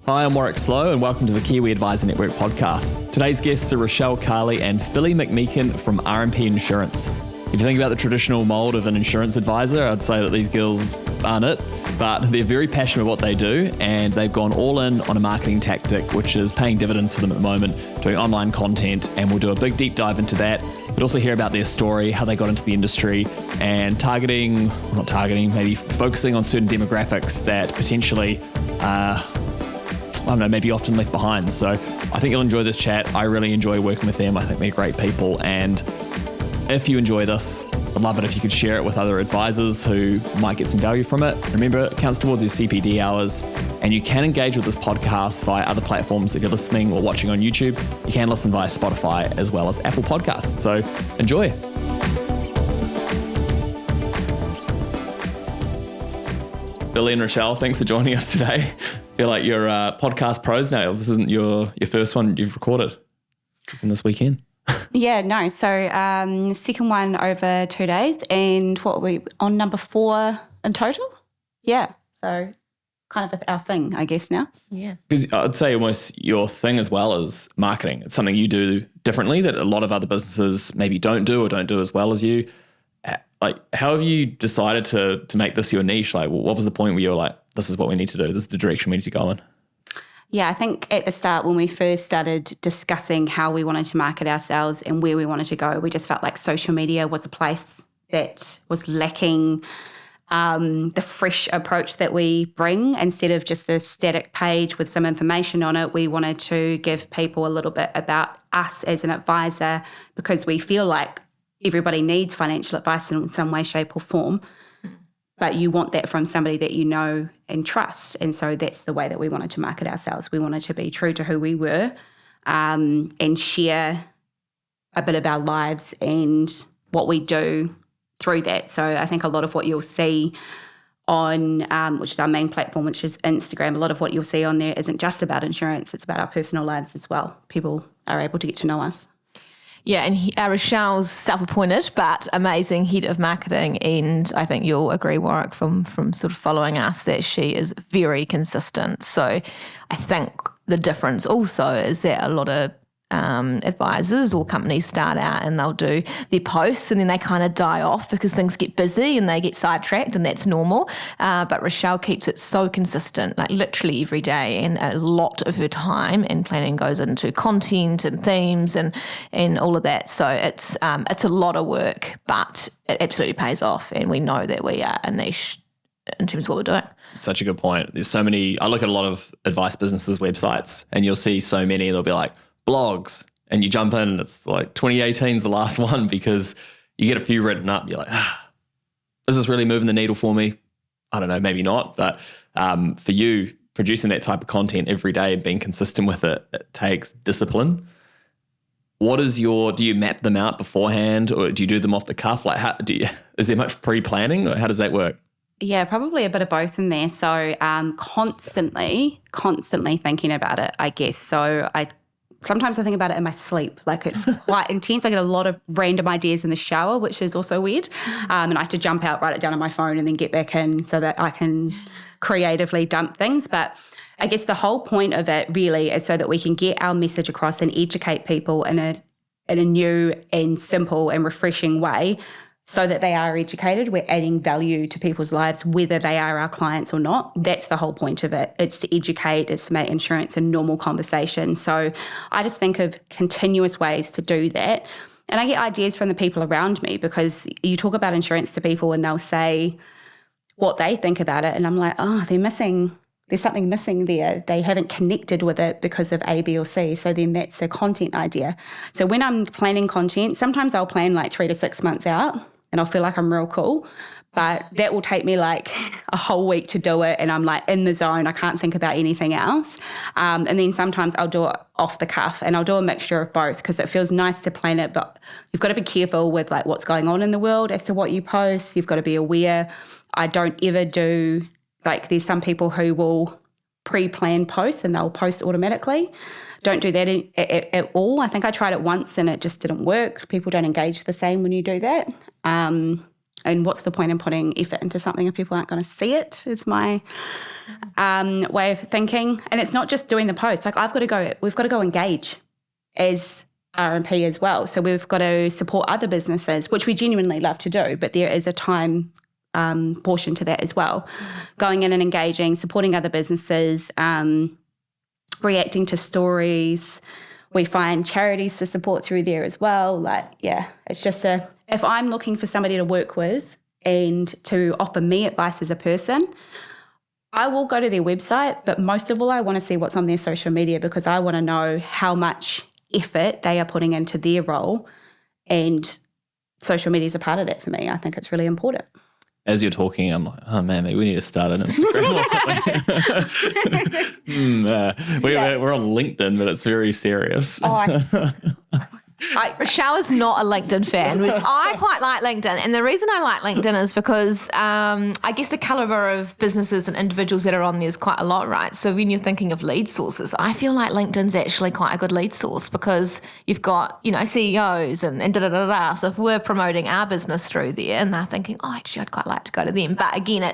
Hi, I'm Warwick Slow and welcome to the Kiwi Advisor Network podcast. Today's guests are Rochelle Philly and Philly McMeekan from R&P Insurance. If you think about the traditional mold of an insurance advisor, I'd say that these girls aren't it, but they're very passionate about what they do and they've gone all in on a marketing tactic which is paying dividends for them at the moment, doing online content, and we'll do a big deep dive into that, but also hear about their story, how they got into the industry, and maybe focusing on certain demographics that potentially maybe often left behind. So I think you'll enjoy this chat. I really enjoy working with them. I think they're great people. And if you enjoy this, I'd love it if you could share it with other advisors who might get some value from it. Remember, it counts towards your CPD hours. And you can engage with this podcast via other platforms. If you're listening or watching on YouTube, you can listen via Spotify as well as Apple Pocasts. So enjoy. Billy and Rochelle, thanks for joining us today. I feel like you're podcast pros now. This isn't your first one you've recorded from this weekend. Yeah, no. So second one over 2 days, and what we on number 4 in total? Yeah. So kind of our thing, I guess, now. Yeah. Because I'd say almost your thing as well as marketing. It's something you do differently that a lot of other businesses maybe don't do or don't do as well as you. Like, how have you decided to make this your niche? Like, what was the point where you were like, this is what we need to do, this is the direction we need to go in? Yeah, I think at the start when we first started discussing how we wanted to market ourselves and where we wanted to go, we just felt like social media was a place that was lacking the fresh approach that we bring. Instead of just a static page with some information on it, we wanted to give people a little bit about us as an advisor, because we feel like everybody needs financial advice in some way, shape or form. But you want that from somebody that you know and trust. And so that's the way that we wanted to market ourselves. We wanted to be true to who we were and share a bit of our lives and what we do through that. So I think a lot of what you'll see on, which is our main platform, which is Instagram, a lot of what you'll see on there isn't just about insurance, it's about our personal lives as well. People are able to get to know us. Yeah, and Rochelle's self-appointed but amazing head of marketing, and I think you'll agree, Warwick, from sort of following us, that she is very consistent. So I think the difference also is that a lot of advisors or companies start out and they'll do their posts and then they kind of die off because things get busy and they get sidetracked, and that's normal. But Rochelle keeps it so consistent, like literally every day, and a lot of her time and planning goes into content and themes and all of that. So it's a lot of work, but it absolutely pays off, and we know that we are a niche in terms of what we're doing. Such a good point. There's so many, I look at a lot of advice businesses' websites and you'll see so many, they'll be like, blogs, and you jump in and it's like 2018 is the last one because you get a few written up. You're like, is this really moving the needle for me? I don't know, maybe not. But for you, producing that type of content every day and being consistent with it, it takes discipline. What is do you map them out beforehand or do you do them off the cuff? Like, is there much pre-planning or how does that work? Yeah, probably a bit of both in there. So constantly thinking about it, I guess. So sometimes I think about it in my sleep. Like, it's quite intense. I get a lot of random ideas in the shower, which is also weird. And I have to jump out, write it down on my phone and then get back in so that I can creatively dump things. But I guess the whole point of it really is so that we can get our message across and educate people in a new and simple and refreshing way, so that they are educated. We're adding value to people's lives, whether they are our clients or not. That's the whole point of it. It's to educate, it's to make insurance a normal conversation. So I just think of continuous ways to do that. And I get ideas from the people around me, because you talk about insurance to people and they'll say what they think about it. And I'm like, there's something missing there. They haven't connected with it because of A, B, or C. So then that's a content idea. So when I'm planning content, sometimes I'll plan like 3 to 6 months out, and I'll feel like I'm real cool. But that will take me like a whole week to do it, and I'm like in the zone. I can't think about anything else. And then sometimes I'll do it off the cuff, and I'll do a mixture of both, because it feels nice to plan it, but you've got to be careful with like what's going on in the world as to what you post. You've got to be aware. I don't ever do, like, there's some people who will pre-plan posts and they'll post automatically. Don't do that at all. I think I tried it once and it just didn't work. People don't engage the same when you do that. And what's the point in putting effort into something if people aren't going to see it, is my way of thinking. And it's not just doing the posts. Like we've got to go engage as R&P as well. So we've got to support other businesses, which we genuinely love to do, but there is a time portion to that as well. Going in and engaging, supporting other businesses, reacting to stories. We find charities to support through there as well. It's just if I'm looking for somebody to work with and to offer me advice as a person, I will go to their website, but most of all, I want to see what's on their social media, because I want to know how much effort they are putting into their role, and social media is a part of that for me. I think it's really important. As you're talking, I'm like, oh man, maybe we need to start an Instagram or something. We're on LinkedIn, but it's very serious. Rochelle is not a LinkedIn fan. I quite like LinkedIn. And the reason I like LinkedIn is because I guess the caliber of businesses and individuals that are on there is quite a lot, right? So when you're thinking of lead sources, I feel like LinkedIn's actually quite a good lead source, because you've got, CEOs and da-da-da-da. So if we're promoting our business through there and they're thinking, actually, I'd quite like to go to them. But again,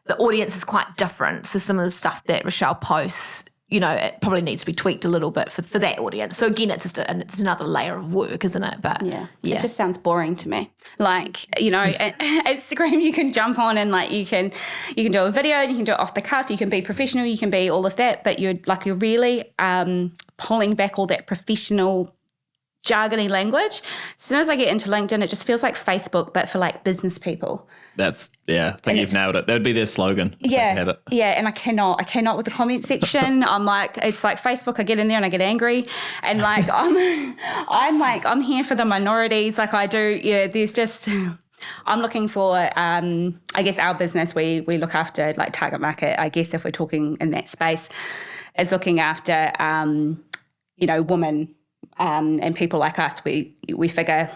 the audience is quite different. So some of the stuff that Rochelle posts, it probably needs to be tweaked a little bit for that audience. So again, it's another layer of work, isn't it? But yeah, it just sounds boring to me. Like, at Instagram, you can jump on and you can do a video, and you can do it off the cuff. You can be professional, you can be all of that, but you're really pulling back all that professional jargony language. As soon as I get into LinkedIn, it just feels like Facebook, but for business people. I think you've nailed it. That would be their slogan. Yeah, and I cannot with the comment section. I'm like, it's like Facebook. I get in there and I get angry, and I'm here for the minorities. I do. Yeah, there's just. I'm looking for, I guess our business, we look after target market. I guess if we're talking in that space, is looking after, women. And people like us, we figure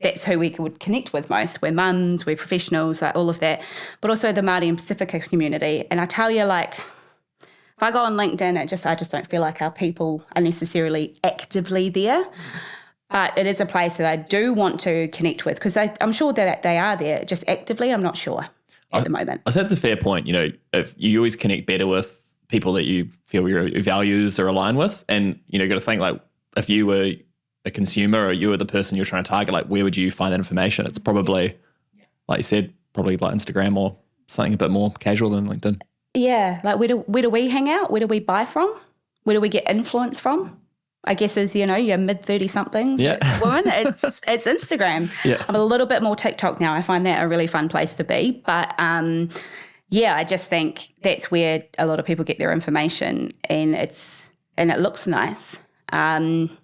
that's who we would connect with most. We're mums, we're professionals, all of that, but also the Māori and Pacifica community. And I tell you, if I go on LinkedIn, I just don't feel like our people are necessarily actively there. But it is a place that I do want to connect with, because I'm sure that they are there, just actively, I'm not sure at the moment. I think that's a fair point. If you always connect better with people that you feel your values are aligned with, and, got to think if you were a consumer or you were the person you're trying to target, where would you find that information? It's probably, like you said, probably Instagram or something a bit more casual than LinkedIn. Yeah, where do we hang out? Where do we buy from? Where do we get influence from? I guess as, your mid-30-somethings woman, it's Instagram. Yeah. I'm a little bit more TikTok now. I find that a really fun place to be. But, I just think that's where a lot of people get their information, and it looks nice. LinkedIn,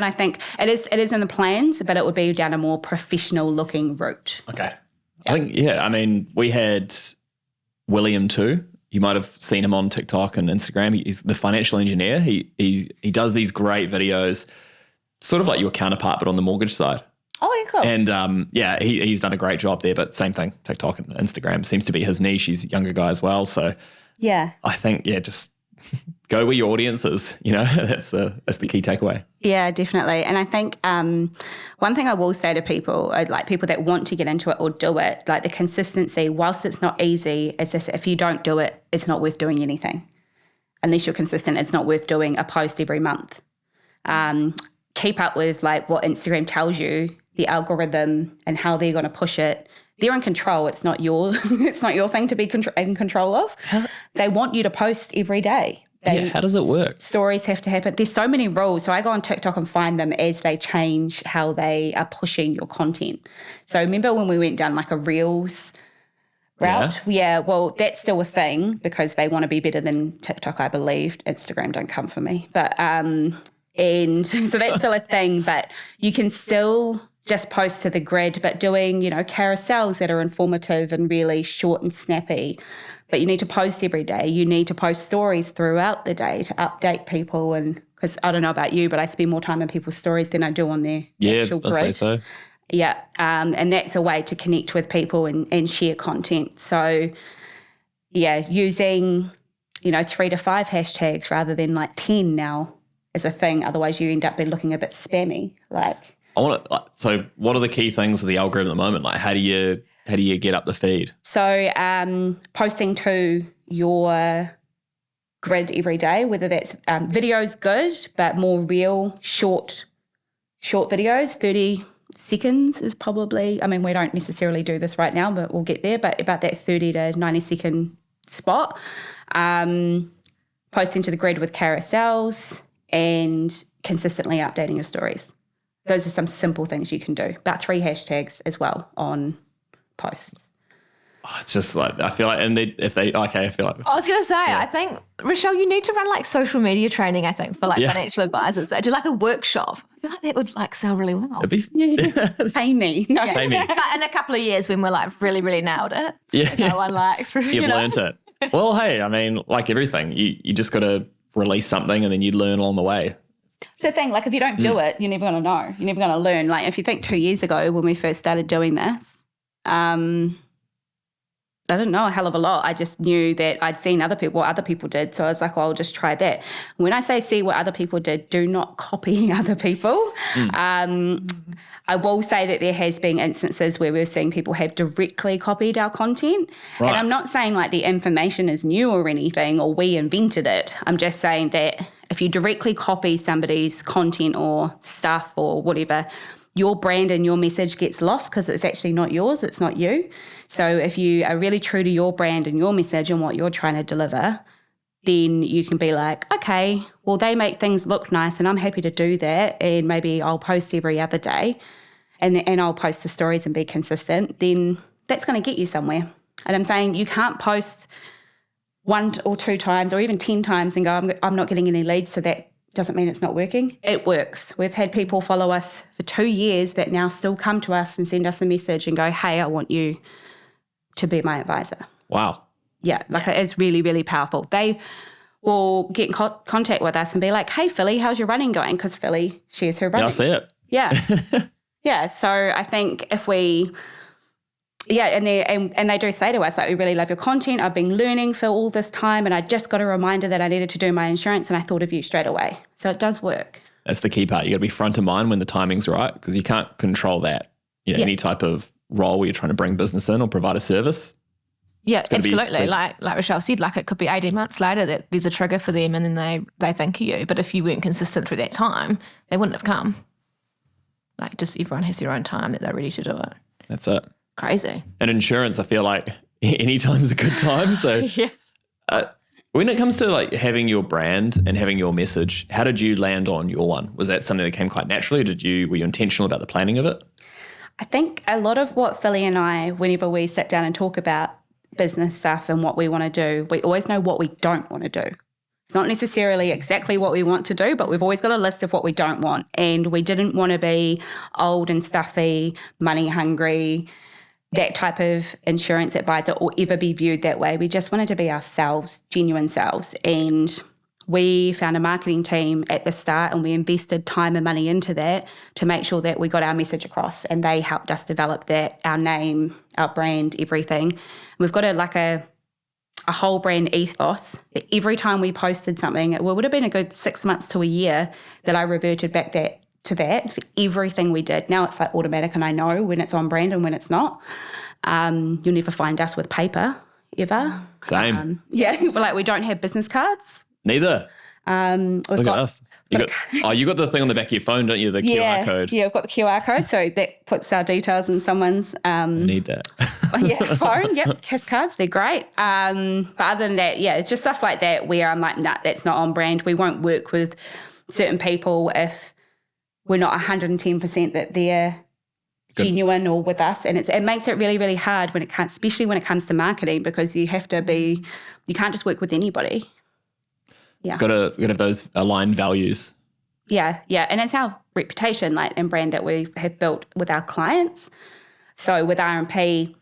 I think it is in the plans, but it would be down a more professional looking route. Okay. I think, we had William too. You might have seen him on TikTok and Instagram. He's the financial engineer. He does these great videos, sort of like your counterpart, but on the mortgage side. Oh, yeah, cool. And he's done a great job there, but same thing, TikTok and Instagram seems to be his niche. He's a younger guy as well. So yeah, I think, just go where your audience is, that's the key takeaway. Yeah, definitely. And I think one thing I will say to people, people that want to get into it or do it, the consistency, whilst it's not easy, it's just, if you don't do it, it's not worth doing anything. Unless you're consistent, it's not worth doing a post every month. Keep up with what Instagram tells you, the algorithm and how they're going to push it. They're in control. It's not your thing to be in control of. They want you to post every day. How does it work? Stories have to happen. There's so many rules. So I go on TikTok and find them as they change how they are pushing your content. So remember when we went down a Reels route? Yeah, well, that's still a thing because they want to be better than TikTok, I believe. Instagram don't come for me. But and so that's still a thing, but you can still just post to the grid, but doing, carousels that are informative and really short and snappy. But you need to post every day. You need to post stories throughout the day to update people. And because I don't know about you, but I spend more time on people's stories than I do on their actual grid. I'd say so. Yeah, and that's a way to connect with people and share content. So, using, 3 to 5 hashtags rather than 10 now is a thing. Otherwise, you end up looking a bit spammy. So what are the key things of the algorithm at the moment? Like how do you get up the feed? So posting to your grid every day, whether that's videos good, but more real, short videos, 30 seconds is probably, I mean, we don't necessarily do this right now, but we'll get there, but about that 30 to 90 second spot. Posting to the grid with carousels and consistently updating your stories. Those are some simple things you can do. About 3 hashtags as well on posts. Oh, it's just like, I feel like, and I feel like. I was going to say, I think, Rochelle, you need to run like social media training, I think, for like financial advisors. So do like a workshop. I feel like that would like sell really well. Pay me. No. Pay me. But in a couple of years when we're like really, really nailed it. No one like through, You've learned it. Well, hey, I mean, like everything, you just got to release something and then you learn along the way. It's the thing, like if you don't do it, you're never going to know. You're never going to learn. Like if you think 2 years ago when we first started doing this, I didn't know a hell of a lot. I just knew that I'd seen what other people did. So I was like, well, I'll just try that. When I say see what other people did, do not copy other people. I will say that there has been instances where we're seeing people have directly copied our content. Right. And I'm not saying like the information is new or anything or we invented it. I'm just saying that if you directly copy somebody's content or stuff or whatever, your brand and your message gets lost because it's actually not yours, it's not you. So if you are really true to your brand and your message and what you're trying to deliver, then you can be like, okay, well, they make things look nice and I'm happy to do that and maybe I'll post every other day and I'll post the stories and be consistent, then that's going to get you somewhere. And I'm saying you can't post 1 or 2 times or even 10 times and go, I'm not getting any leads, so that doesn't mean it's not working. It works. We've had people follow us for 2 years that now still come to us and send us a message and go, hey, I want you to be my advisor. Wow. Yeah, like it is really, really powerful. They will get in contact with us and be like, hey, Philly, how's your running going? Because Philly shares her running. Yeah, I see it. Yeah. Yeah, so I think if we... Yeah, and they do say to us, like, we really love your content. I've been learning for all this time and I just got a reminder that I needed to do my insurance and I thought of you straight away. So it does work. That's the key part. You got to be front of mind when the timing's right because you can't control that. Any type of role where you're trying to bring business in or provide a service. Yeah, absolutely. Like Rochelle said, like it could be 18 months later that there's a trigger for them and then they think of you. But if you weren't consistent through that time, they wouldn't have come. Like just everyone has their own time that they're ready to do it. That's it. Crazy. And insurance, I feel like any time's a good time. So when it comes to like having your brand and having your message, how did you land on your one? Was that something that came quite naturally? Were you intentional about the planning of it? I think a lot of what Philly and I, whenever we sit down and talk about business stuff and what we want to do, we always know what we don't want to do. It's not necessarily exactly what we want to do, but we've always got a list of what we don't want. And we didn't want to be old and stuffy, money hungry, that type of insurance advisor or ever be viewed that way. We just wanted to be ourselves, genuine selves. And we found a marketing team at the start and we invested time and money into that to make sure that we got our message across and they helped us develop that, our name, our brand, everything. We've got a whole brand ethos. Every time we posted something, it would have been a good 6 months to a year that I reverted back to that for everything we did. Now it's like automatic and I know when it's on brand and when it's not. You'll never find us with paper ever. Same. We don't have business cards. Neither. Look at us. You got the thing on the back of your phone, don't you? The QR code. Yeah, I've got the QR code. So that puts our details in someone's need that. phone. Yep. KISS cards, they're great. But other than that, it's just stuff like that where I'm like, nah, that's not on brand. We won't work with certain people if we're not 110% that they're genuine or with us. And it makes it really, really hard especially when it comes to marketing, because you can't just work with anybody. Yeah. It's got to have those aligned values. Yeah. And it's our reputation and brand that we have built with our clients. So with R&P,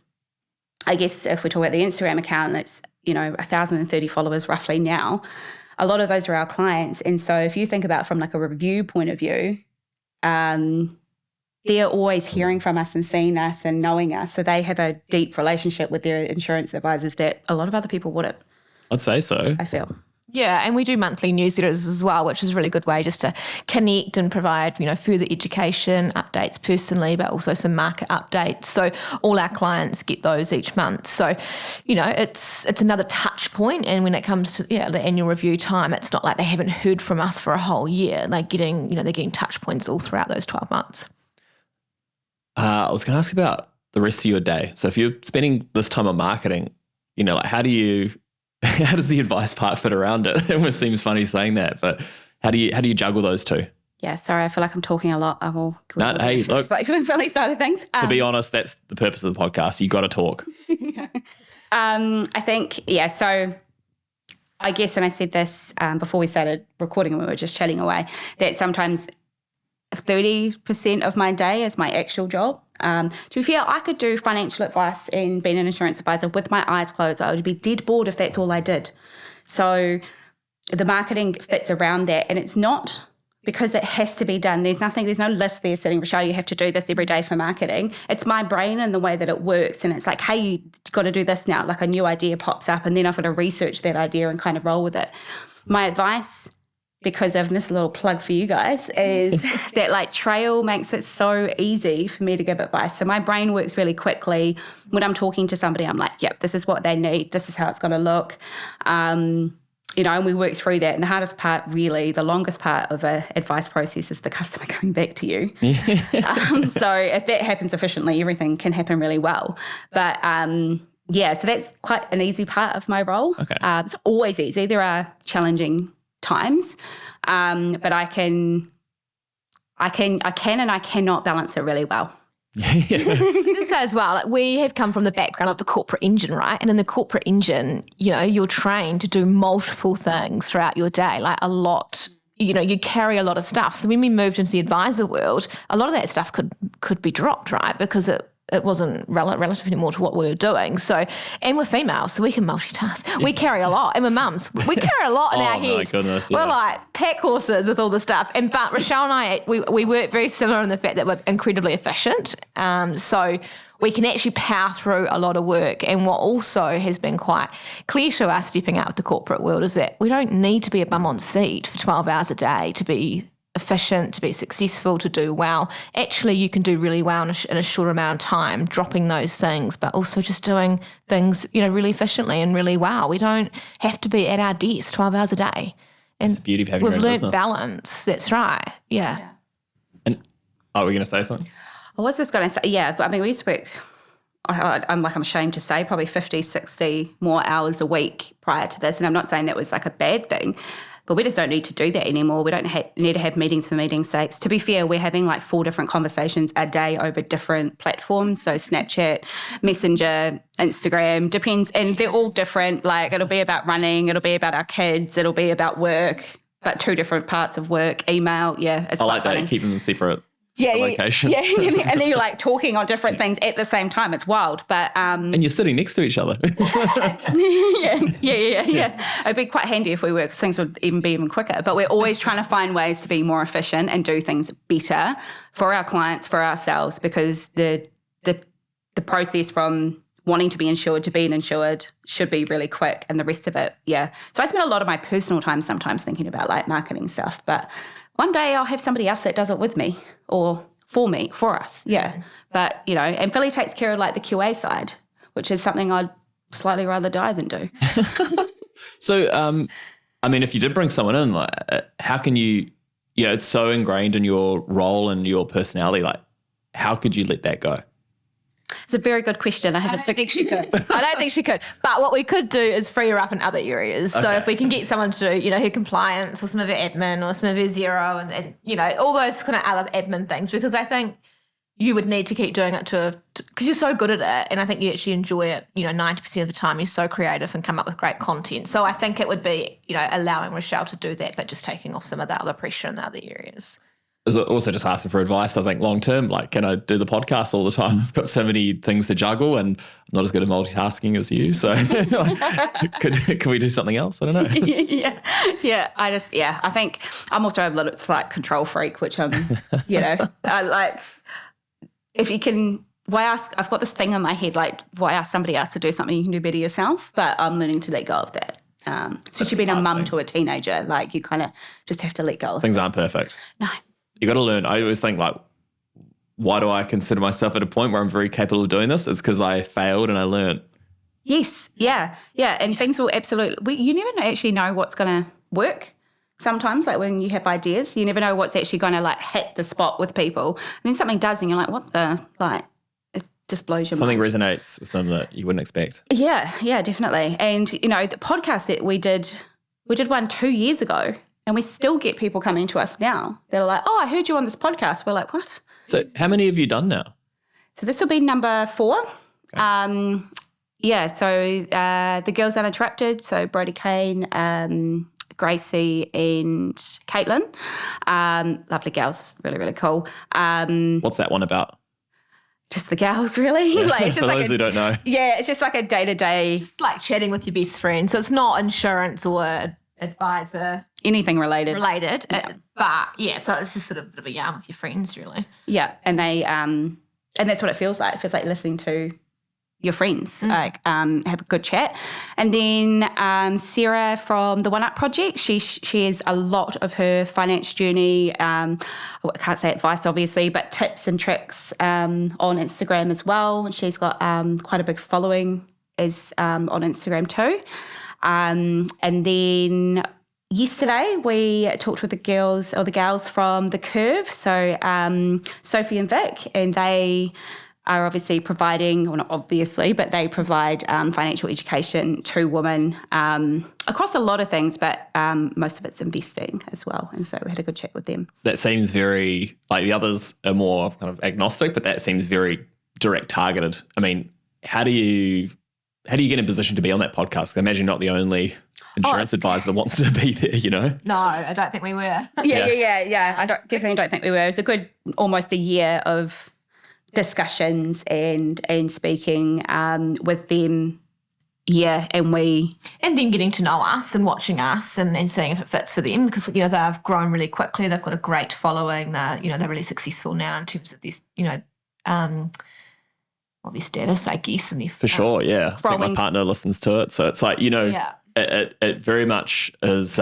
I guess if we talk about the Instagram account, it's 1,030 followers roughly now. A lot of those are our clients. And so if you think about from a review point of view, they're always hearing from us and seeing us and knowing us. So they have a deep relationship with their insurance advisors that a lot of other people wouldn't. I'd say so. I feel. Yeah, and we do monthly newsletters as well, which is a really good way just to connect and provide, further education, updates personally, but also some market updates. So all our clients get those each month. So, it's another touch point. And when it comes to the annual review time, it's not like they haven't heard from us for a whole year. They're getting touch points all throughout those 12 months. I was going to ask about the rest of your day. So if you're spending this time on marketing, how does the advice part fit around it? It almost seems funny saying that, but how do you juggle those two? Yeah, sorry, I feel like I'm talking a lot. I will. Hey, look. Philly side of things. To be honest, that's the purpose of the podcast. You got to talk. I think, so I guess, and I said this before we started recording and we were just chatting away, that sometimes 30% of my day is my actual job. To be fair, I could do financial advice and being an insurance advisor with my eyes closed. I would be dead bored if that's all I did. So the marketing fits around that, and it's not because it has to be done. There's no list there sitting, Rochelle, you have to do this every day for marketing. It's my brain and the way that it works, and it's like, hey, you got to do this now. Like a new idea pops up, and then I've got to research that idea and kind of roll with it. My advice, because of this little plug for you guys, is that Trail makes it so easy for me to give advice. So my brain works really quickly. When I'm talking to somebody, I'm like, yep, this is what they need. This is how it's going to look. And we work through that. And the hardest part, really, the longest part of an advice process is the customer coming back to you. So if that happens efficiently, everything can happen really well. But so that's quite an easy part of my role. Okay. It's always easy. There are challenging times, but I can and I cannot balance it really well. Just say as well, we have come from the background of the corporate engine, right? And in the corporate engine, you're trained to do multiple things throughout your day, like a lot. You carry a lot of stuff. So when we moved into the advisor world, a lot of that stuff could be dropped, right? Because it wasn't relative anymore to what we were doing. So, and we're females, so we can multitask. Yeah. We carry a lot, and we're mums. We carry a lot in our head. Oh my goodness, yeah. We're like pack horses with all the stuff. But Rochelle and I, we work very similar in the fact that we're incredibly efficient. So we can actually power through a lot of work. And what also has been quite clear to us stepping out of the corporate world is that we don't need to be a bum on seat for 12 hours a day to be efficient, to be successful, to do well. Actually, you can do really well in a short amount of time, dropping those things, but also just doing things, really efficiently and really well. We don't have to be at our desk 12 hours a day. And it's the beauty of having your own business. business. We've learned balance. That's right. Yeah. And were you going to say something? I was just going to say, we used to work, I'm ashamed to say, probably 50, 60 more hours a week prior to this. And I'm not saying that was like a bad thing, but we just don't need to do that anymore. We don't need to have meetings for meetings' sakes. To be fair, we're having 4 different conversations a day over different platforms. So Snapchat, Messenger, Instagram, depends. And they're all different. It'll be about running, it'll be about our kids, it'll be about work, but 2 different parts of work, email. Yeah, it's I like funny. that, keeping them separate. Yeah, locations. and then you're talking on different things at the same time. It's wild, but and you're sitting next to each other. yeah. It'd be quite handy if we were, because things would be even quicker. But we're always trying to find ways to be more efficient and do things better for our clients, for ourselves, because the process from wanting to be insured to being insured should be really quick, and the rest of it, yeah. So I spend a lot of my personal time sometimes thinking about marketing stuff, but one day I'll have somebody else that does it with me or for us, yeah. But, and Philly takes care of the QA side, which is something I'd slightly rather die than do. So, if you did bring someone in, how can you, it's so ingrained in your role and your personality, how could you let that go? It's a very good question. I don't think she could. I don't think she could. But what we could do is free her up in other areas. Okay. So if we can get someone to do, her compliance or some of her admin or some of her zero and all those kind of other admin things, because I think you would need to keep doing it because you're so good at it, and I think you actually enjoy it, 90% of the time. You're so creative and come up with great content. So I think it would be, allowing Rochelle to do that, but just taking off some of the other pressure in the other areas. Also just asking for advice, I think, long term, can I do the podcast all the time? I've got so many things to juggle and I'm not as good at multitasking as you. So could we do something else? I don't know. Yeah. I think I'm also a little slight control freak, which I'm, if you can, I've got this thing in my head, why ask somebody else to do something you can do better yourself? But I'm learning to let go of that. Especially being a mum to a teenager, like you kind of just have to let go. Things aren't perfect. No. You got to learn. I always think like, why do I consider myself at a point where I'm very capable of doing this? It's because I failed and I learned. Yes. Yeah. Yeah. And things will absolutely, you never actually know what's going to work. Sometimes, like when you have ideas, you never know what's actually going to like hit the spot with people. And then something does and you're like, what the, like, it just blows your Something mind. resonates with them that you wouldn't expect. Yeah, definitely. And, you know, the podcast that we did one 2 years ago and we still get people coming to us now. They're like, oh, I heard you on this podcast. We're like, what? So how many have you done now? So this will be number 4. Okay. So the Girls Uninterrupted, so Brodie Kane, Gracie and Caitlin. Lovely gals, really, really cool. What's that one about? Just the gals, really. Yeah. Like, it's For just those who don't know. Yeah, it's just like a day-to-day. Just like chatting with your best friend. So it's not insurance or advisor Anything related. But yeah, so it's just sort of a bit of a yarn with your friends, really. Yeah, and they and that's what it feels like. It feels like listening to your friends, like have a good chat. And then Sarah from the One Up Project, she shares a lot of her finance journey. I can't say advice, obviously, but tips and tricks on Instagram as well. And she's got quite a big following on Instagram too. And then yesterday we talked with the gals from The Curve, so Sophie and Vic, and they are obviously providing, well not obviously, but they provide financial education to women across a lot of things, but most of it's investing as well. And so we had a good chat with them. That seems very, like the others are more kind of agnostic, but that seems very direct targeted. I mean, how do you get in a position to be on that podcast? I imagine you're not the only insurance advisor that wants to be there, you know? No, I don't think we were. Yeah. I definitely don't think we were. It was a good almost a year of discussions and speaking with them. Yeah, and then getting to know us and watching us and seeing if it fits for them, because you know they've grown really quickly. They've got a great following. They're really successful now in terms of this, their status, I guess. And for sure, yeah. I think my partner listens to it, so it's like it very much is.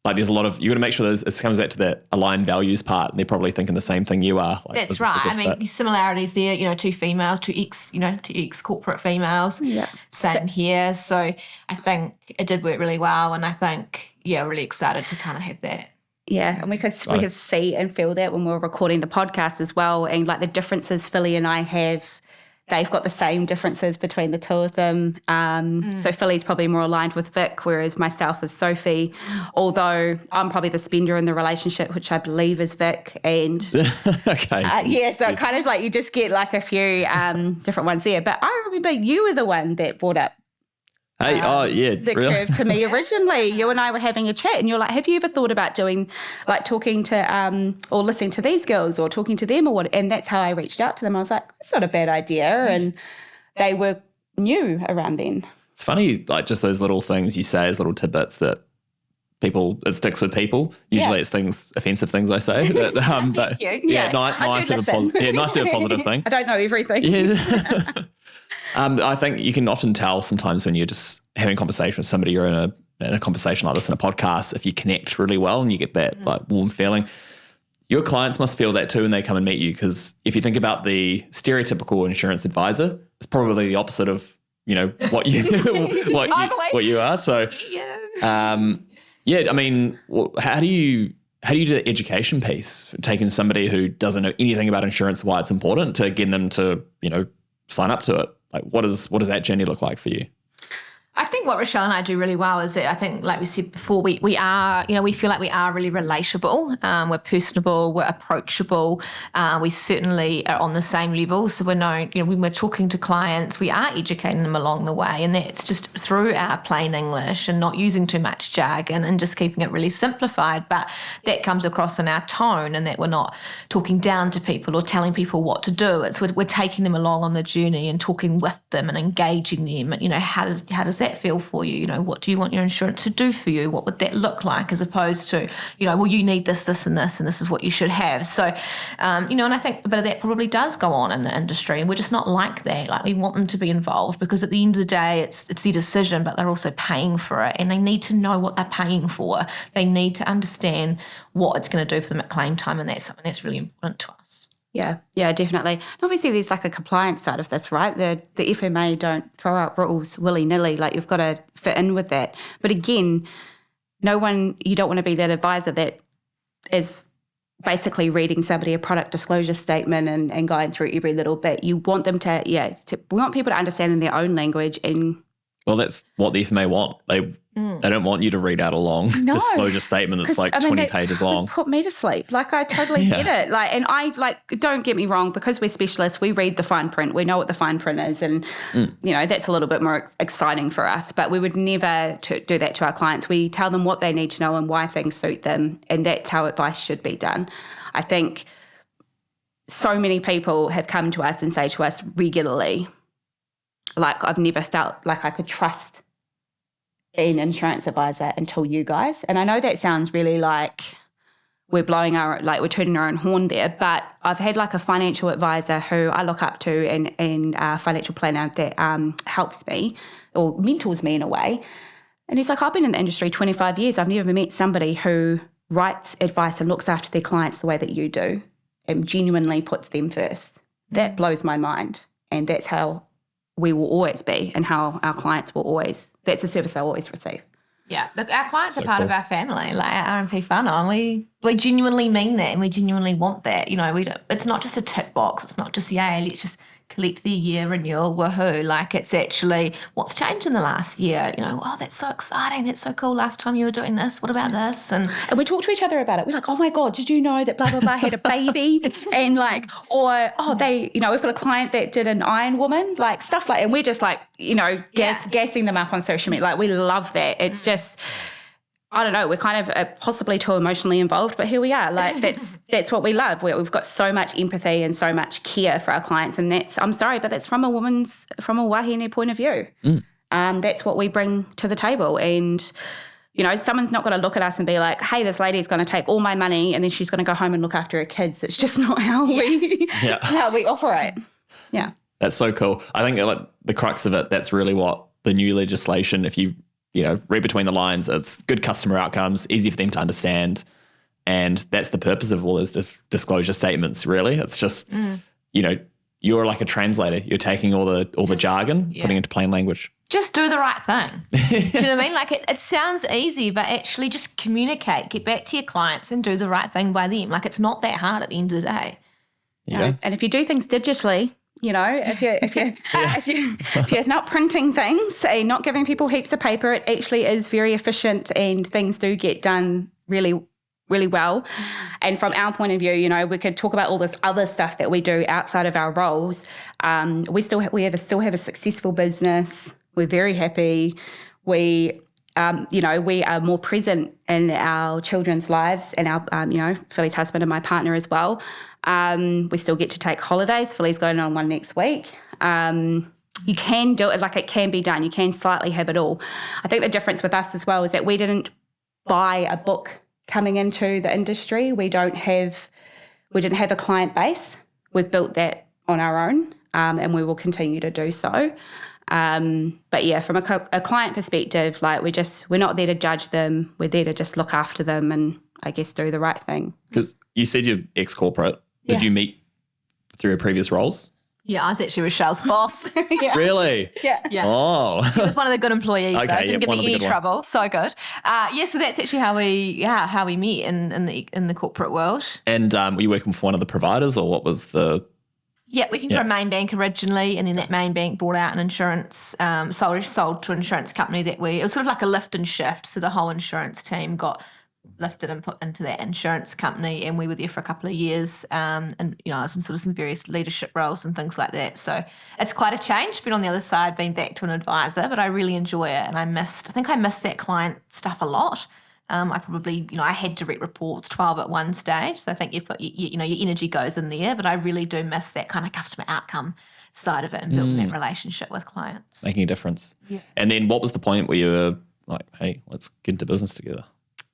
Like there's a lot of, you got to make sure it comes back to that aligned values part, and they're probably thinking the same thing you are. Like, that's right. I mean, the similarities there, 2 females, 2 ex corporate females. Yeah. Same here. So I think it did work really well, and I think, really excited to kind of have that. Yeah, and we could see and feel that when we were recording the podcast as well, and like the differences Philly and I have. They've got the same differences between the two of them. So Philly's probably more aligned with Vic, whereas myself is Sophie, although I'm probably the spender in the relationship, which I believe is Vic. And okay. So kind of like you just get like a few different ones there. But I remember you were the one that brought up the curve to me originally. You and I were having a chat and you're like, have you ever thought about doing, like talking to or listening to these girls or talking to them or what? And that's how I reached out to them. I was like, that's not a bad idea. And they were new around then. It's funny, like just those little things you say as little tidbits that it sticks with people. Usually it's offensive things I say. But nice to have a positive thing. I don't know everything. Yeah. I think you can often tell sometimes when you're just having a conversation with somebody, you're in a conversation like this in a podcast, if you connect really well and you get that like warm feeling. Your clients must feel that too when they come and meet you, because if you think about the stereotypical insurance advisor, it's probably the opposite of what you what you are. So I mean, how do you do the education piece, taking somebody who doesn't know anything about insurance, why it's important, to getting them to sign up to it? Like, what does that journey look like for you? I think what Rochelle and I do really well is that I think, like we said before, we are, we feel like we are really relatable. We're personable, we're approachable. We certainly are on the same level. So we're known, when we're talking to clients, we are educating them along the way. And that's just through our plain English and not using too much jargon and just keeping it really simplified. But that comes across in our tone, and that we're not talking down to people or telling people what to do. It's we're taking them along on the journey and talking with them and engaging them. And, how does that that feel for you? You know, what do you want your insurance to do for you? What would that look like, as opposed to, you know, well, you need this, this, and this is what you should have. So, you know, and I think a bit of that probably does go on in the industry, and we're just not like that. Like, we want them to be involved, because at the end of the day, it's their decision, but they're also paying for it, and they need to know what they're paying for. They need to understand what it's going to do for them at claim time, and that's something that's really important to us. Yeah, definitely. And obviously there's like a compliance side of this, right? The FMA don't throw out rules willy-nilly. Like, you've got to fit in with that. But again, you don't want to be that advisor that is basically reading somebody a product disclosure statement and going through every little bit. You want them we want people to understand in their own language. And well, that's what the FMA want. They don't want you to read out a long disclosure statement that's like 20 pages long. Put me to sleep. Like, I totally get it. Like, and don't get me wrong, because we're specialists, we read the fine print. We know what the fine print is, and you know, that's a little bit more exciting for us. But we would never do that to our clients. We tell them what they need to know and why things suit them, and that's how advice should be done. I think so many people have come to us and say to us regularly, like, I've never felt like I could trust an insurance advisor until you guys. And I know that sounds really like we're we're tooting our own horn there, but I've had like a financial advisor who I look up to, and a financial planner that helps me or mentors me in a way. And he's like, I've been in the industry 25 years. I've never met somebody who writes advice and looks after their clients the way that you do and genuinely puts them first. That blows my mind. And that's how we will always be, and how our clients will always, that's the service they'll always receive. Yeah, look, our clients are part of our family, like our R&P whānau, and we genuinely mean that, and we genuinely want that. You know, it's not just a tick box. It's not just, yay, let's just collect the year renewal, woohoo. Like, it's actually what's changed in the last year. You know, oh, that's so exciting. That's so cool. Last time you were doing this. What about this? And we talk to each other about it. We're like, oh my God, did you know that blah, blah, blah had a baby? And like, or, we've got a client that did an Iron Woman, like stuff like, and we're just like, gassing them up on social media. Like, we love that. It's just, I don't know, we're kind of possibly too emotionally involved, but here we are. Like, that's what we love. We've got so much empathy and so much care for our clients, and I'm sorry, but that's from a wahine point of view. That's what we bring to the table. And, you know, someone's not going to look at us and be like, hey, this lady's going to take all my money and then she's going to go home and look after her kids. It's just not how we operate. Yeah. That's so cool. I think like the crux of it, that's really what the new legislation, if you read between the lines, it's good customer outcomes, easy for them to understand. And that's the purpose of all those disclosure statements, really. It's just, you're like a translator. You're taking all the jargon, putting it into plain language. Just do the right thing. Do you know what I mean? Like, it sounds easy, but actually just communicate, get back to your clients and do the right thing by them. Like, it's not that hard at the end of the day. Yeah. And if you do things digitally, if you're not printing things and not giving people heaps of paper, it actually is very efficient, and things do get done really, really well. And from our point of view, we could talk about all this other stuff that we do outside of our roles. We still have a successful business. We're very happy. We are more present in our children's lives, and our, Philly's husband and my partner as well. We still get to take holidays. Philly's going on one next week. You can do it, like, it can be done. You can slightly have it all. I think the difference with us as well is that we didn't buy a book coming into the industry. We didn't have a client base. We've built that on our own, and we will continue to do so. But yeah, from a client perspective, like, we're not there to judge them. We're there to just look after them and, I guess, do the right thing. Because you said you're ex-corporate. Did you meet through your previous roles? Yeah, I was actually Rochelle's boss. Yeah. Really? Yeah. Oh. He was one of the good employees, Okay, though. Didn't give me any trouble. One. So good. So that's actually how we met in the corporate world. And were you working for one of the providers, or what was the... Yeah, working for a main bank originally, and then that main bank brought out an insurance, sold to an insurance company it was sort of like a lift and shift. So the whole insurance team got lifted and put into that insurance company, and we were there for a couple of years. And, I was in sort of some various leadership roles and things like that. So it's quite a change, but on the other side, being back to an advisor, but I really enjoy it. And I think I missed that client stuff a lot. I probably, I had direct reports, 12 at one stage. So I think you've got, your energy goes in there, but I really do miss that kind of customer outcome side of it and building that relationship with clients. Making a difference. Yeah. And then what was the point where you were like, hey, let's get into business together?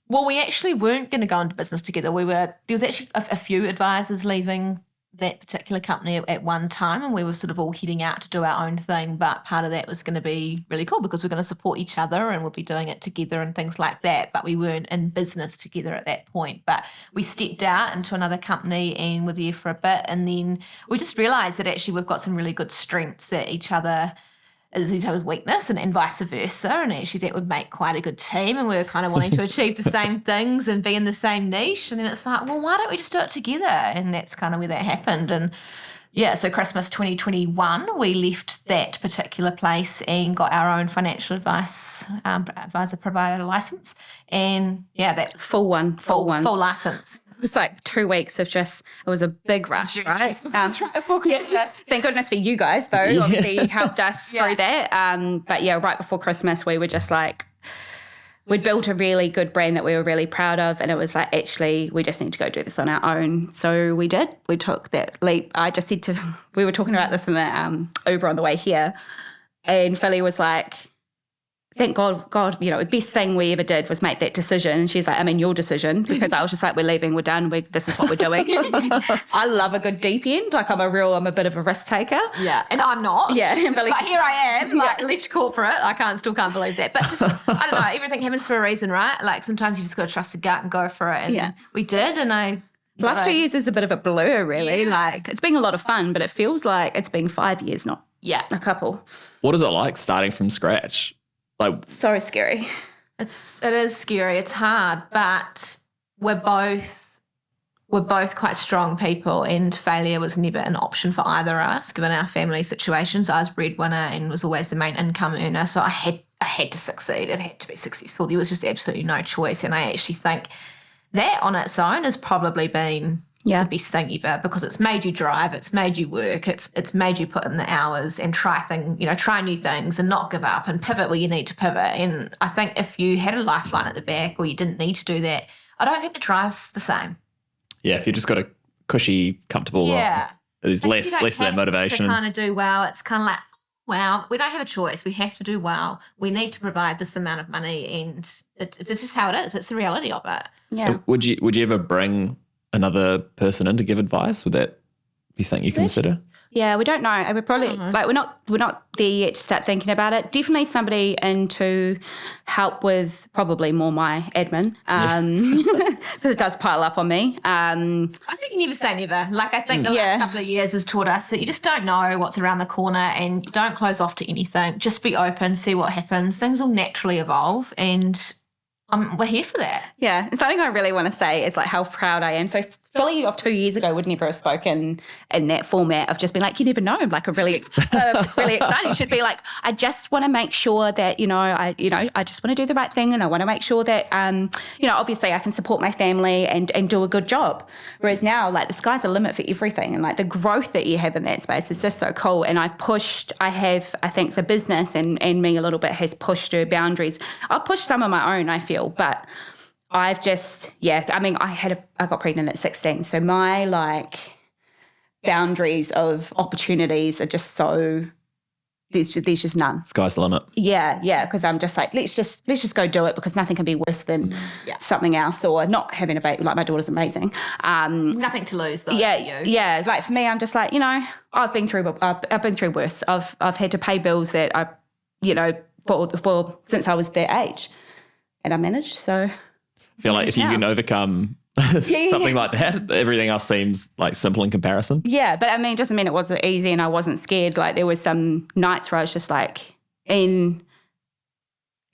Well, we actually weren't going to go into business together. There was actually a few advisors leaving that particular company at one time, and we were sort of all heading out to do our own thing, but part of that was going to be really cool because we're going to support each other and we'll be doing it together and things like that, but we weren't in business together at that point. But we stepped out into another company and were there for a bit, and then we just realised that actually we've got some really good strengths that each other's weakness and vice versa, and actually that would make quite a good team, and we were kind of wanting to achieve the same things and be in the same niche, and then it's like, well, why don't we just do it together? And that's kind of where that happened. And yeah, so Christmas 2021 we left that particular place and got our own financial advisor provider license, and yeah, that was full license. It was like 2 weeks of it was a big rush, right? Thank goodness for you guys, though. Yeah. Obviously, you helped us through that. But yeah, right before Christmas, we were just like, we'd built a really good brand that we were really proud of. And it was like, actually, we just need to go do this on our own. So we did. We took that leap. I just said we were talking about this in the Uber on the way here. And Philly was like, thank God, the best thing we ever did was make that decision. And she's like, I mean, your decision, because I was just like, we're leaving, we're done, this is what we're doing. I love a good deep end. Like I'm a bit of a risk taker. Yeah, and I'm not. Yeah. But here I am, left corporate. I still can't believe that. But just, I don't know, everything happens for a reason, right? Like sometimes you just got to trust the gut and go for it. And we did, and the last 2 years is a bit of a blur, really. Yeah. Like it's been a lot of fun, but it feels like it's been 5 years, not a couple. What is it like starting from scratch? So scary. It is scary. It's hard, but we're both quite strong people, and failure was never an option for either of us, given our family situations. I was breadwinner and was always the main income earner, so I had to succeed. It had to be successful. There was just absolutely no choice, and I actually think that on its own has probably been the best thing ever, because it's made you drive, it's made you work, it's made you put in the hours and try new things and not give up and pivot where you need to pivot. And I think if you had a lifeline at the back or you didn't need to do that, I don't think the drive's the same. Yeah, if you just got a cushy, comfortable there's less of that motivation. To kind of do well, it's kind of like, well, we don't have a choice. We have to do well. We need to provide this amount of money, and it's just how it is. It's the reality of it. Yeah. Would you ever bring another person in to give advice? Would that be something you consider? Yeah, we don't know. I would probably we're not there yet to start thinking about it. Definitely somebody in to help with probably more my admin, because it does pile up on me. I think you never say never. Like I think the last couple of years has taught us that you just don't know what's around the corner, and you don't close off to anything. Just be open, see what happens. Things will naturally evolve, and we're here for that. Yeah, and something I really want to say is like how proud I am. So Philly of 2 years ago would never have spoken in that format of just being like, you never know, like a really, really exciting. You should be like, I just want to make sure that, I just want to do the right thing, and I want to make sure that, obviously I can support my family and do a good job. Whereas now, like the sky's the limit for everything, and like the growth that you have in that space is just so cool. And I think the business and me a little bit has pushed her boundaries. I'll push some of my own, I feel, but I've just, I got pregnant at 16. So my boundaries of opportunities are just so, there's just none. Sky's the limit. Yeah. Because I'm just like, let's just go do it, because nothing can be worse than something else, or not having a baby. Like my daughter's amazing. Nothing to lose though. Yeah. Like for me, I'm just like, I've been through worse. I've had to pay bills that for since I was that age, and I managed. So I feel like if you can overcome something like that, everything else seems like simple in comparison. Yeah, but it doesn't mean it wasn't easy and I wasn't scared. Like there was some nights where I was just like, and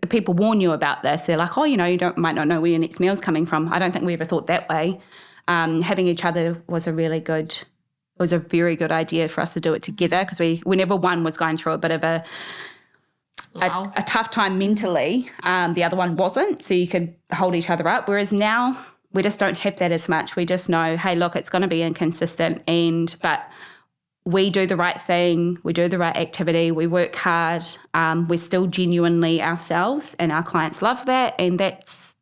people warn you about this. They're like, you might not know where your next meal's coming from. I don't think we ever thought that way. Having each other was a very good idea for us to do it together, because whenever one was going through a bit of a tough time mentally, the other one wasn't, so you could hold each other up. Whereas now we just don't have that as much. We just know, hey, look, it's going to be inconsistent, but we do the right thing, we do the right activity, we work hard, we're still genuinely ourselves, and our clients love that, and that's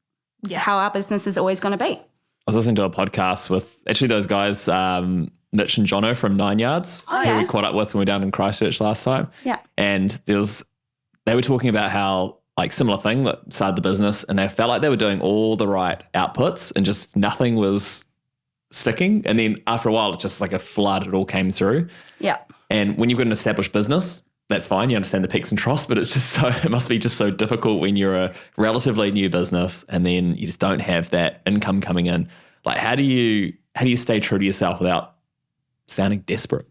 how our business is always going to be. was listening to a podcast with actually those guys, Mitch and Jono from 9 Yards, who we caught up with when we were down in Christchurch last time. Yeah. And they were talking about how like similar thing that started the business, and they felt like they were doing all the right outputs and just nothing was sticking. And then after a while, it's just like a flood. It all came through. Yeah. And when you've got an established business, that's fine. You understand the peaks and troughs, but it must be just so difficult when you're a relatively new business and then you just don't have that income coming in. Like, how do you stay true to yourself without sounding desperate?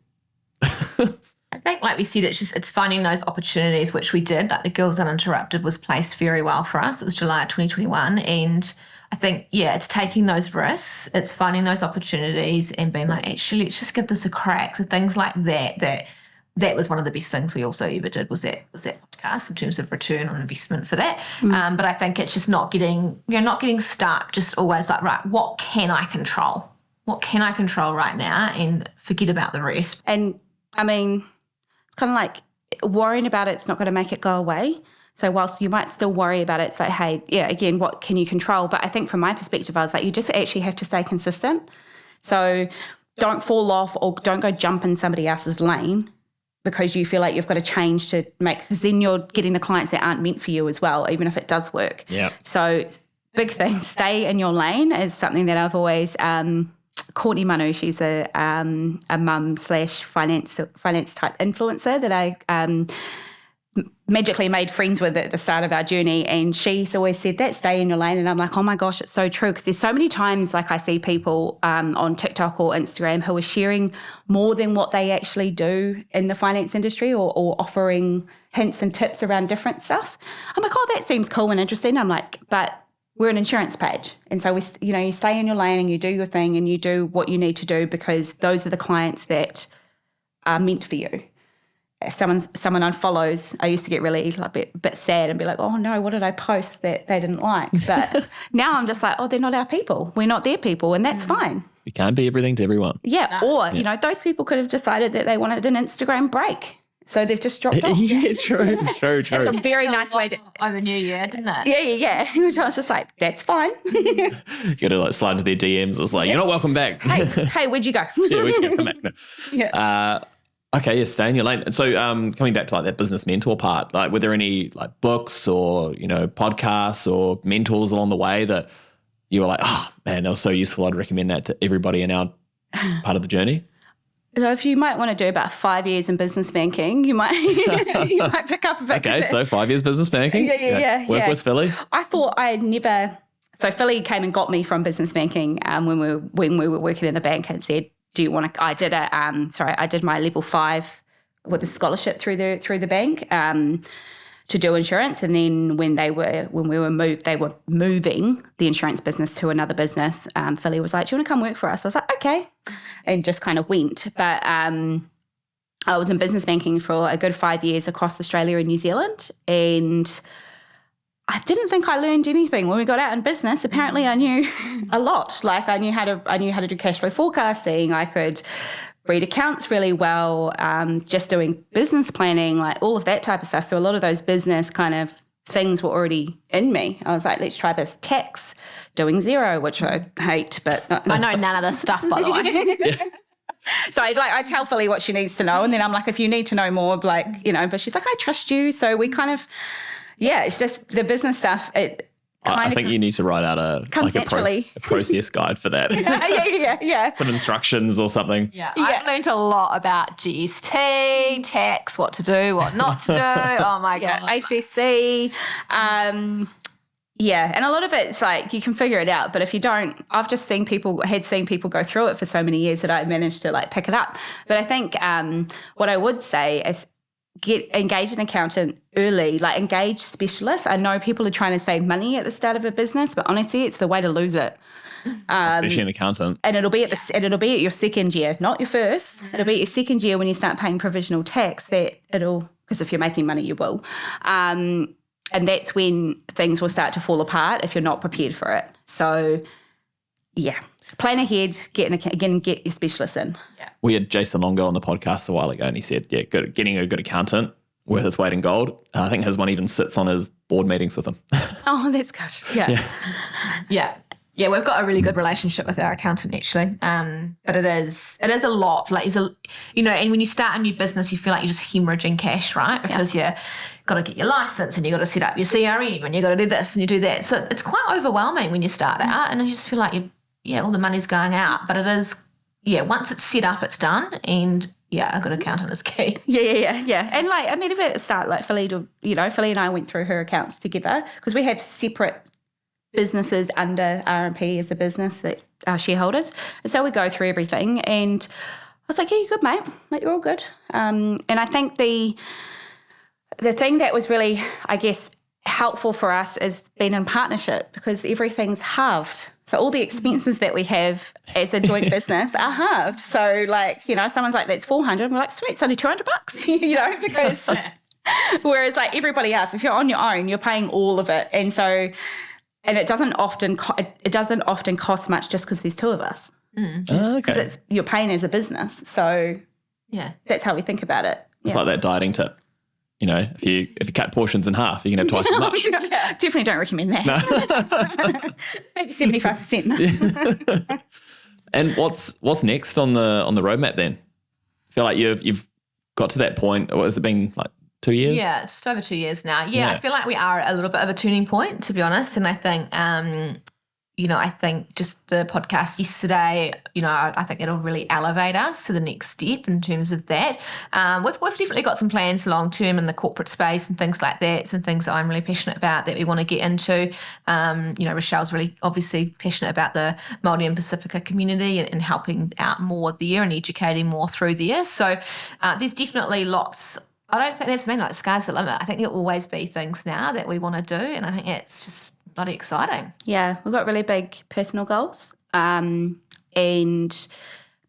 I think, like we said, it's finding those opportunities, which we did. Like the Girls Uninterrupted was placed very well for us. It was July 2021. And I think, it's taking those risks. It's finding those opportunities and being like, actually, let's just give this a crack. So things like that was one of the best things we also ever did was that podcast in terms of return on investment for that. But I think it's just not getting stuck, just always like, right, what can I control? What can I control right now and forget about the rest? And I mean, it's kind of like worrying about it's not going to make it go away. So whilst you might still worry about it, it's like, hey, again, what can you control? But I think from my perspective, I was like, you just actually have to stay consistent. So don't fall off or don't go jump in somebody else's lane because you feel like you've got to change to make, because then you're getting the clients that aren't meant for you as well, even if it does work. Yeah. So big thing, stay in your lane is something that I've always, Courtney Manu, she's a mum / finance type influencer that I magically made friends with at the start of our journey, and she's always said that, stay in your lane. And I'm like, oh my gosh, it's so true, because there's so many times like I see people on TikTok or Instagram who are sharing more than what they actually do in the finance industry or offering hints and tips around different stuff. I'm like, oh, that seems cool and interesting. I'm like, but we're an insurance page. And so, you stay in your lane and you do your thing and you do what you need to do, because those are the clients that are meant for you. If someone unfollows, I used to get really a bit sad and be like, oh no, what did I post that they didn't like? But now I'm just like, oh, they're not our people. We're not their people, and that's fine. You can't be everything to everyone. Yeah, or, those people could have decided that they wanted an Instagram break. So they've just dropped off. Yeah, true. It's a very nice way to... Over New Year, didn't it? Yeah. Which I was just like, that's fine. You got to slide into their DMs. It's like, you're not welcome back. Hey, where'd you go? Yeah, where'd you go? Come back. No. Yeah. Okay, stay in your lane. And so coming back to that business mentor part, were there any books or, podcasts or mentors along the way that you were like, oh man, that was so useful, I'd recommend that to everybody in our part of the journey? So if you might want to do about 5 years in business banking, you might pick up a bit. Okay, so 5 years business banking. Yeah. Work with Philly. I thought I had never. So Philly came and got me from business banking when we were working in the bank and said, do you want to? I did my level 5 with a scholarship through the bank to do insurance, and then when they were moving the insurance business to another business, Philly was like, do you want to come work for us? I was like, okay, and just kind of went. But I was in business banking for a good 5 years across Australia and New Zealand, and I didn't think I learned anything when we got out in business. Apparently, I knew a lot. Like I knew how to do cash flow forecasting. I could read accounts really well. Just doing business planning, like all of that type of stuff. So a lot of those business kind of things were already in me. I was like, let's try this. Tax, doing zero, which I hate, but I know none of this stuff, by the way. Yeah. So I tell Philly what she needs to know, and then I'm like, if you need to know more, but she's like, I trust you. So we kind of. Yeah, it's just the business stuff. I think you need to write out a process guide for that. Yeah. Some instructions or something. Yeah, I've learned a lot about GST, tax, what to do, what not to do. Oh my God. ACC. And a lot of it's like you can figure it out, but if you don't, I've just seen people go through it for so many years that I managed to pick it up. But I think what I would say is, engage an accountant early, engage specialists. I know people are trying to save money at the start of a business, but honestly, it's the way to lose it. Especially an accountant. And it'll be at your second year, not your first. It'll be at your second year when you start paying provisional tax because if you're making money, you will. And that's when things will start to fall apart if you're not prepared for it. So, yeah. Plan ahead, get your specialists in. Yeah. We had Jason Longo on the podcast a while ago, and he said, getting a good accountant worth its weight in gold. I think his one even sits on his board meetings with him. Oh, that's good. Yeah. Yeah, we've got a really good relationship with our accountant actually. But it is a lot. Like, and when you start a new business, you feel like you're just hemorrhaging cash, right? Because you've got to get your license and you've got to set up your CRM and you've got to do this and you do that. So it's quite overwhelming when you start out, and you just feel like all the money's going out. But it is, once it's set up, it's done. And a good accountant is key. Yeah. And even at the start, like Philly and I went through her accounts together because we have separate businesses under R&P as a business that are shareholders. And so we go through everything. And I was like, yeah, you're good, mate. Like, you're all good. And I think the thing that was really, I guess, helpful for us is being in partnership because everything's halved. So all the expenses that we have as a joint business are halved. So someone's like, that's $400. We're like, sweet, it's only $200, because whereas like everybody else, if you're on your own, you're paying all of it. And it doesn't often cost much just because there's two of us. Because you're paying as a business. So that's how we think about it. It's like that dieting tip. If you cut portions in half, you can have twice as much. Definitely don't recommend that. Maybe 75%. And what's next on the roadmap then? I feel like you've got to that point. What has it been, like 2 years? Yeah, it's just over 2 years now. Yeah, I feel like we are at a little bit of a turning point, to be honest. And I think, I think just the podcast yesterday, I think it'll really elevate us to the next step in terms of that. We've definitely got some plans long term in the corporate space and things like that, some things that I'm really passionate about that we want to get into. Rochelle's really obviously passionate about the Māori and Pacifica community and helping out more there and educating more through there. So there's definitely lots. I don't think that's like sky's the limit. I think there'll always be things now that we want to do, and I think it's just bloody exciting. Yeah, we've got really big personal goals and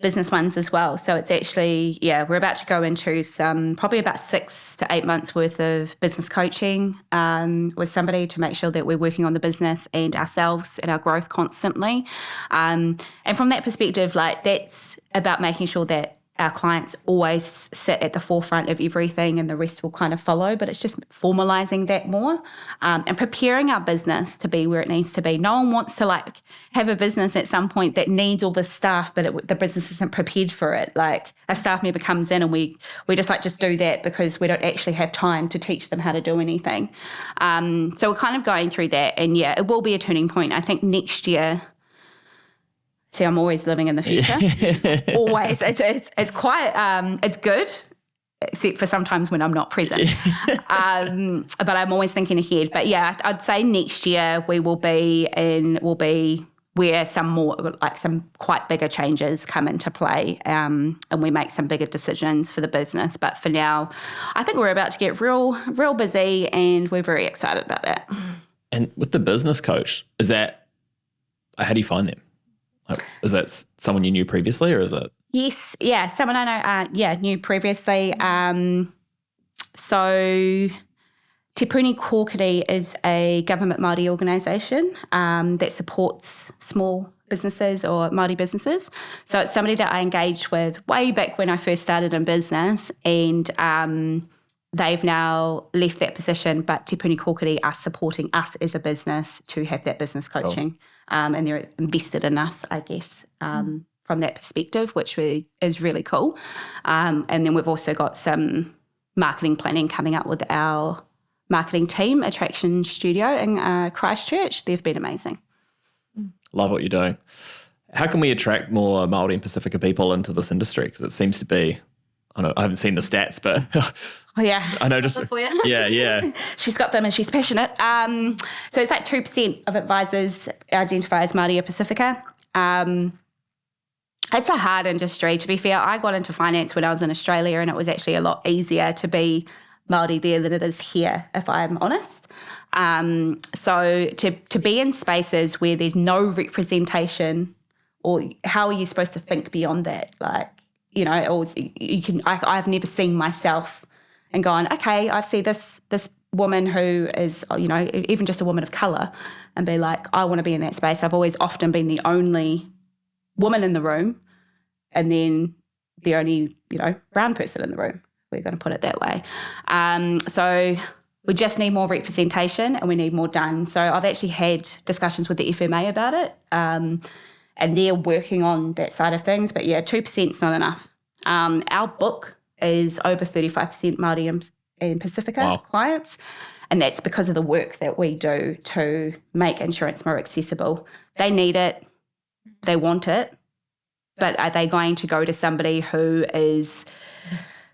business ones as well. So it's actually, we're about to go into some probably about 6 to 8 months worth of business coaching with somebody to make sure that we're working on the business and ourselves and our growth constantly. And from that perspective, that's about making sure that our clients always sit at the forefront of everything and the rest will kind of follow, but it's just formalising that more and preparing our business to be where it needs to be. No one wants to have a business at some point that needs all this staff, but the business isn't prepared for it. Like a staff member comes in and we just do that because we don't actually have time to teach them how to do anything. So we're kind of going through that, and it will be a turning point. I think next year. See, I'm always living in the future. Always. It's quite, it's good, except for sometimes when I'm not present. But I'm always thinking ahead. But I'd say next year we'll be where some quite bigger changes come into play and we make some bigger decisions for the business. But for now, I think we're about to get real busy and we're very excited about that. And with the business coach, how do you find them? Is that someone you knew previously, or is it? Yes, someone I know, knew previously. So Te Puni Kōkiri is a government Māori organisation that supports small businesses or Māori businesses. So it's somebody that I engaged with way back when I first started in business, and they've now left that position, but Te Puni Kōkiri are supporting us as a business to have that business coaching. Cool. And they're invested in us, I guess, from that perspective, which is really cool. And then we've also got some marketing planning coming up with our marketing team, Attraction Studio in Christchurch. They've been amazing. Love what you're doing. How can we attract more Māori and Pacifica people into this industry? Because it seems to be, I haven't seen the stats, but oh yeah, I know just for you. Yeah. She's got them and she's passionate. So it's like 2% of advisors identify as Māori or Pacifica. It's a hard industry, to be fair. I got into finance when I was in Australia, and it was actually a lot easier to be Māori there than it is here, if I'm honest. So to be in spaces where there's no representation, or how are you supposed to think beyond that? I've never seen myself and gone, okay, I see this woman who is, even just a woman of colour, and be like, I want to be in that space. I've always often been the only woman in the room, and then the only, brown person in the room. We're going to put it that way. So We just need more representation and we need more done. So I've actually had discussions with the FMA about it, and they're working on that side of things. But yeah, 2% is not enough. Our book is over 35% Māori and Pacifica clients, and that's because of the work that we do to make insurance more accessible. They need it, they want it, but are they going to go to somebody who is...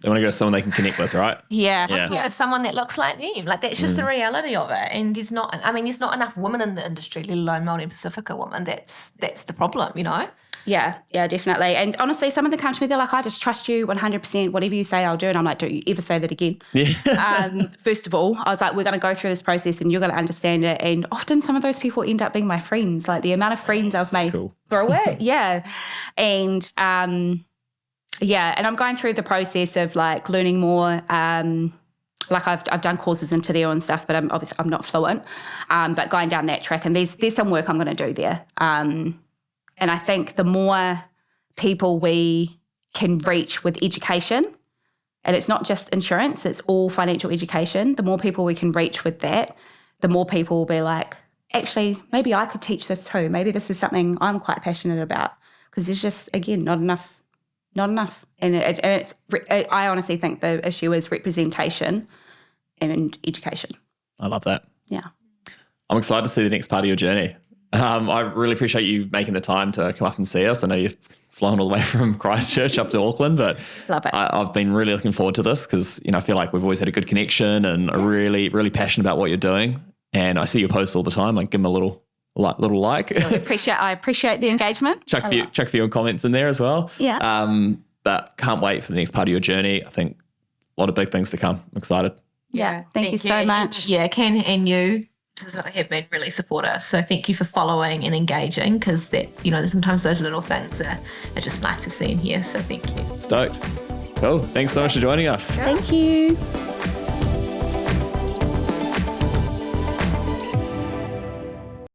They want to go to someone they can connect with, right? Yeah. Someone that looks like them. Like, that's just the reality of it. And there's not enough women in the industry, let alone Māori and Pacifica women. That's the problem, you know? Yeah, definitely. And honestly, some of them come to me, they're like, I just trust you 100%. Whatever you say, I'll do. And I'm like, don't you ever say that again. Yeah. First of all, I was like, we're going to go through this process and you're going to understand it. And often some of those people end up being my friends. Like, the amount of friends I've made through it. Yeah. And... and I'm going through the process of like learning more. Like I've done courses in Te Reo and stuff, but I'm not fluent. But going down that track, and there's some work I'm going to do there. And I think the more people we can reach with education, and it's not just insurance, it's all financial education. The more people we can reach with that, the more people will be like, actually, maybe I could teach this too. Maybe this is something I'm quite passionate about, because there's just, again, not enough. And I honestly think the issue is representation and education. I love that. Yeah. I'm excited to see the next part of your journey. I really appreciate you making the time to come up and see us. I know you've flown all the way from Christchurch up to Auckland, but love it. I've been really looking forward to this because, I feel like we've always had a good connection and are really, really passionate about what you're doing. And I see your posts all the time. I give them a little like. I appreciate the engagement. Chuck a few comments in there as well. Yeah. But can't wait for the next part of your journey. I think a lot of big things to come. I'm excited. Yeah. Thank you so much. Yeah, Ken and you have been really supportive. So thank you for following and engaging, because that, sometimes those little things are just nice to see and hear. So thank you. Stoked. Cool. Thanks so much for joining us. Thank you.